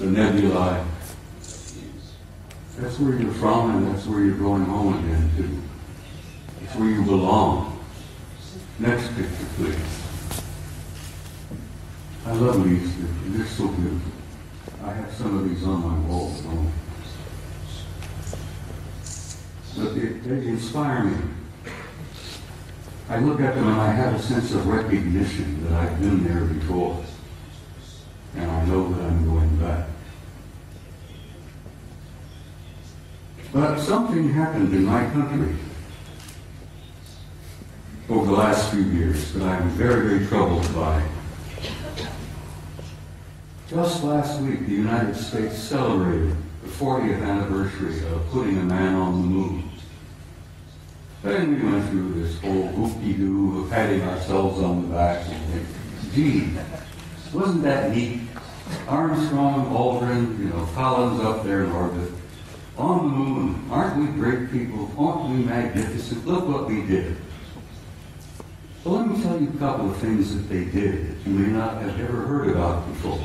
the nebulae. That's where you're from, and that's where you're going home again to. It's where you belong. Next picture, please. I love these pictures. They're so beautiful. I have some of these on my wall at home. But they inspire me. I look at them and I have a sense of recognition that I've been there before. And I know that I'm going back. But something happened in my country over the last few years that I'm very, very troubled by. Just last week, the United States celebrated the 40th anniversary of putting a man on the moon. And we went through this whole whoop-de-doo of patting ourselves on the back and think, gee, wasn't that neat? Armstrong, Aldrin, Collins up there in orbit. On the moon, aren't we great people? Aren't we magnificent? Look what we did. Well, let me tell you a couple of things that they did that you may not have ever heard about before.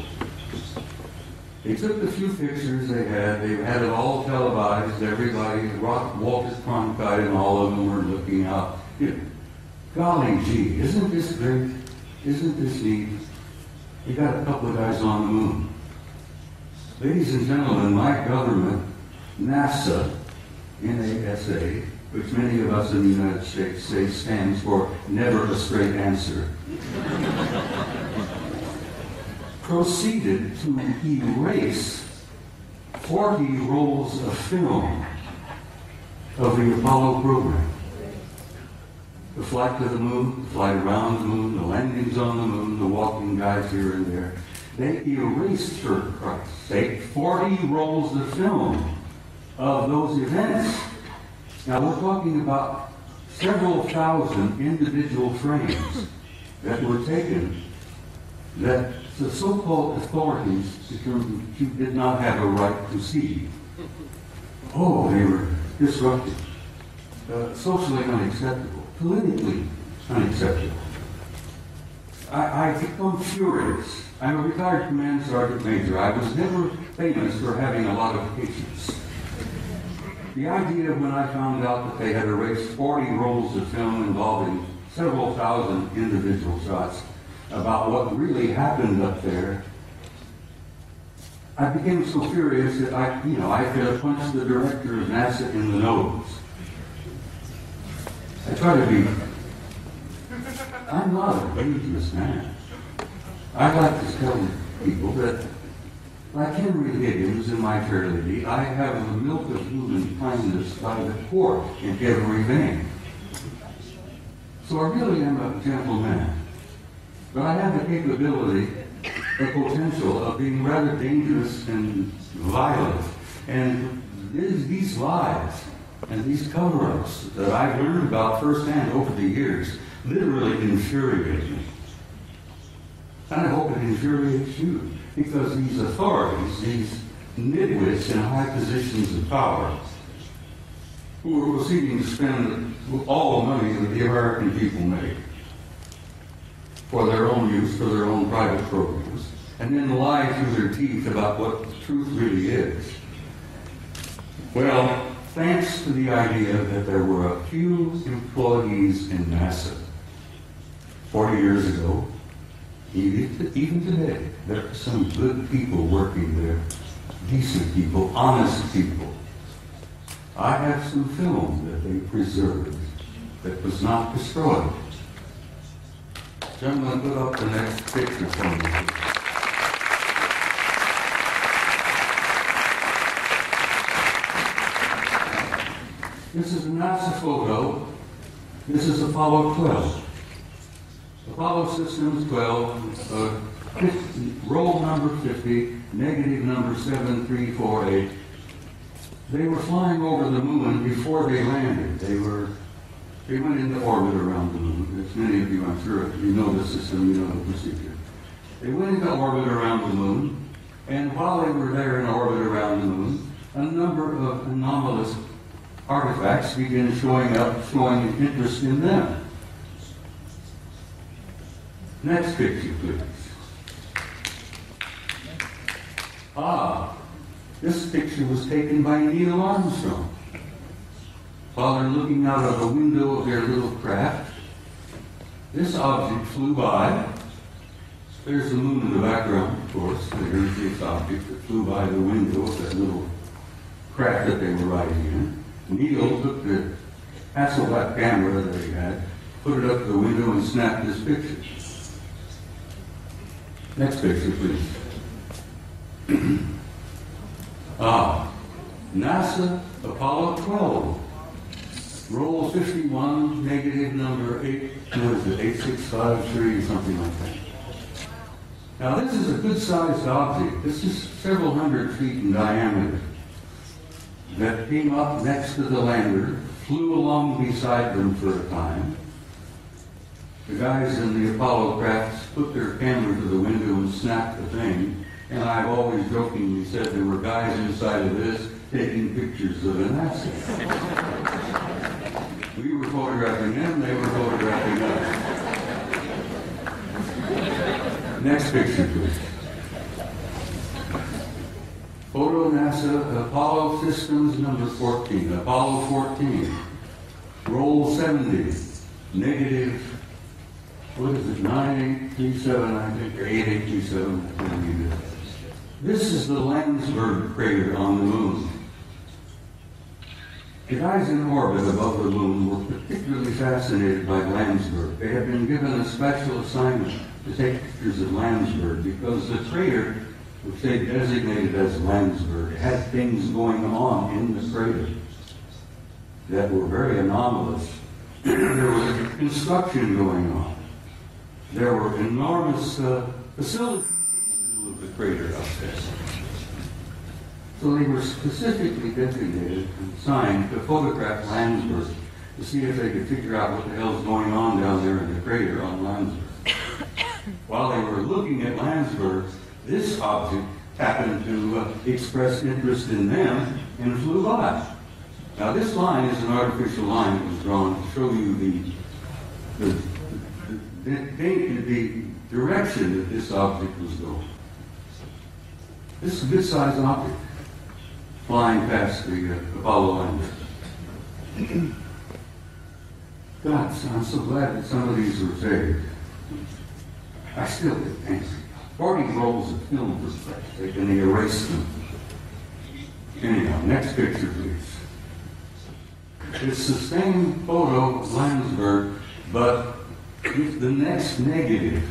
They took the few pictures they had it all televised, everybody, Walter Cronkite and all of them were looking out. Golly gee, isn't this great? Isn't this neat? You got a couple of guys on the moon. Ladies and gentlemen, my government, NASA, NASA, which many of us in the United States say stands for never a straight answer, proceeded to erase 40 rolls of film of the Apollo program. The flight to the moon, the flight around the moon, the landings on the moon, the walking guys here and there. They erased, for Christ's sake, 40 rolls of film of those events. Now we're talking about several thousand individual frames that were taken that the so-called authorities determined you did not have a right to see. Oh, they were disruptive, socially unacceptable, politically unacceptable. I become furious. I'm a retired command sergeant major. I was never famous for having a lot of patience. The idea when I found out that they had erased 40 rolls of film involving several thousand individual shots about what really happened up there, I became so furious that I could have punched the director of NASA in the nose. I try to be, I'm not a dangerous man. I like to tell people that, like Henry Deacon in My Fair Lady, I have the milk of human kindness by the quart in every vein. So I really am a gentle man. But I have the capability, the potential of being rather dangerous and violent. And these lies and these cover-ups that I've learned about firsthand over the years literally infuriate me. And I hope it infuriates you, because these authorities, these nitwits in high positions of power, who are proceeding to spend all the money that the American people make for their own use, for their own private programs, and then lie through their teeth about what the truth really is. Well, thanks to the idea that there were a few employees in NASA 40 years ago, even today, there are some good people working there, decent people, honest people. I have some film that they preserved that was not destroyed. Gentlemen, put up the next picture for me. This is a NASA photo. This is Apollo 12. Apollo Systems 12, roll number 50, negative number 7348. They were flying over the moon before they landed. They went into orbit around the moon. As many of you, I'm sure, you know the system, you know the procedure. They went into orbit around the moon, and while they were there in orbit around the moon, a number of anomalous artifacts began showing up, showing interest in them. Next picture, please. Ah, this picture was taken by Neil Armstrong. While they're looking out of the window of their little craft, this object flew by. There's the moon in the background, of course. There's this object that flew by the window of that little craft that they were riding in. Neil took the Hasselblad camera that he had, put it up to the window, and snapped this picture. Next picture, please. NASA Apollo 12. Roll 51, negative number 8, what is it, 8653, something like that. Now this is a good-sized object. This is several hundred feet in diameter that came up next to the lander, flew along beside them for a time. The guys in the Apollo crafts put their camera to the window and snapped the thing, and I've always jokingly said there were guys inside of this taking pictures of the NASA. We were photographing them, they were photographing us. Next picture, please. Photo NASA Apollo Systems number 14, Apollo 14. Roll 70, negative, what is it, 9837, I think, or 8827. This is the Landsberg crater on the moon. The guys in orbit above the moon were particularly fascinated by Landsberg. They had been given a special assignment to take pictures of Landsberg because the crater, which they designated as Landsberg, had things going on in the crater that were very anomalous. There was construction going on. There were enormous facilities in the middle of the crater up there. So they were specifically designated and assigned to photograph Landsberg to see if they could figure out what the hell's going on down there in the crater on Landsberg. While they were looking at Landsberg, this object happened to express interest in them and flew by. Now this line is an artificial line that was drawn to show you the direction that this object was going. This is a good-sized object flying past the Apollo lander. God, I'm so glad that some of these were saved. I still get angry. 40 rolls of film for Christ's sake, and they erased them. Anyhow, next picture, please. It's the same photo of Landsberg, but with the next negative,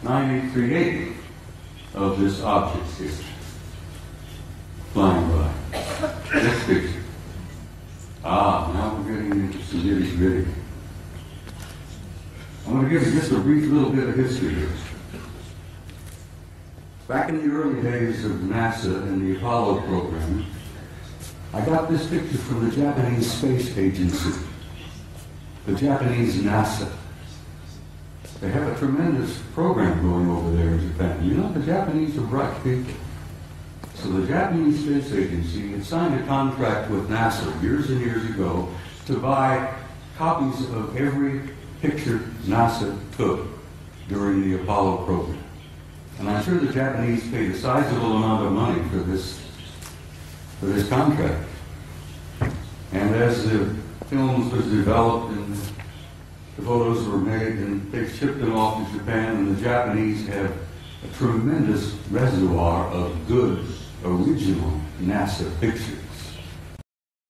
9838, of this object here, flying by. Next picture. Now we're getting into some nitty-gritty. I'm going to give you just a brief little bit of history here. Back in the early days of NASA and the Apollo program, I got this picture from the Japanese Space Agency, the Japanese NASA. They have a tremendous program going over there in Japan. You know, the Japanese are bright people. So the Japanese Space Agency had signed a contract with NASA years and years ago to buy copies of every picture NASA took during the Apollo program. And I'm sure the Japanese paid a sizable amount of money for this contract. And as the films was developed and the photos were made, and they shipped them off to Japan, and the Japanese have a tremendous reservoir of good, original NASA pictures.